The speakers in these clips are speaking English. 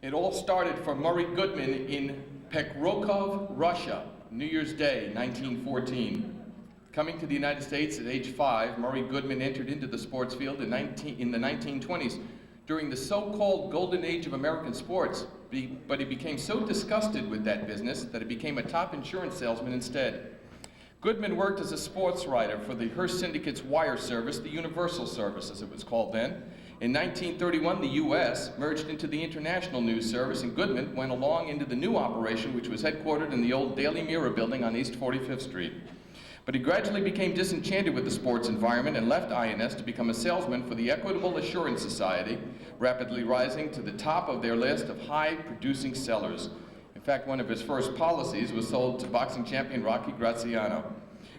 It all started for Murray Goodman in Pekrokov, Russia, New Year's Day, 1914. Coming to the United States at age 5, Murray Goodman entered into the sports field in the 1920s during the so-called golden age of American sports, but he became so disgusted with that business that he became a top insurance salesman instead. Goodman worked as a sports writer for the Hearst Syndicate's wire service, the Universal Service as it was called then. In 1931, the U.S. merged into the International News Service, and Goodman went along into the new operation, which was headquartered in the old Daily Mirror building on East 45th Street. But he gradually became disenchanted with the sports environment and left INS to become a salesman for the Equitable Assurance Society, rapidly rising to the top of their list of high-producing sellers. In fact, one of his first policies was sold to boxing champion Rocky Graziano.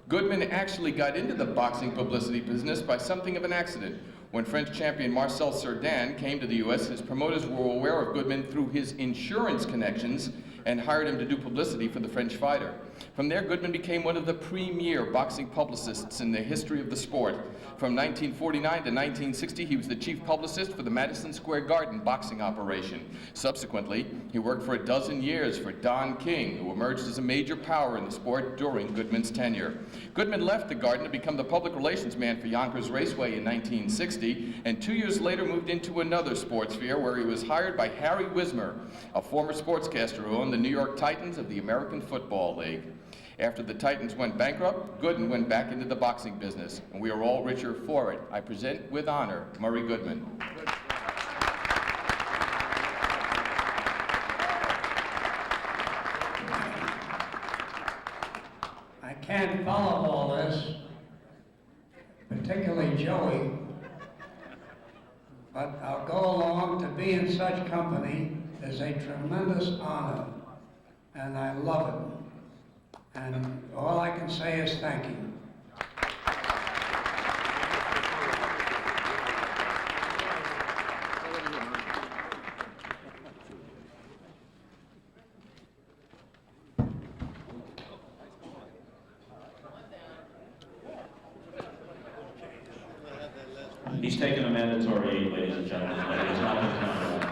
Goodman actually got into the boxing publicity business by something of an accident. When French champion Marcel Cerdan came to the U.S., his promoters were aware of Goodman through his insurance connections and hired him to do publicity for the French fighter. From there, Goodman became one of the premier boxing publicists in the history of the sport. From 1949 to 1960, he was the chief publicist for the Madison Square Garden boxing operation. Subsequently, he worked for a dozen years for Don King, who emerged as a major power in the sport during Goodman's tenure. Goodman left the Garden to become the public relations man for Yonkers Raceway in 1960, and 2 years later moved into another sports sphere where he was hired by Harry Wismer, a former sportscaster who owned the New York Titans of the American Football League. After the Titans went bankrupt, Goodman went back into the boxing business, and we are all richer for it. I present with honor Murray Goodman. I can't follow all this, particularly Joey, but I'll go along. To be in such company is a tremendous honor, and I love it. And all I can say is thank you. He's taken a mandatory, ladies and gentlemen. It's not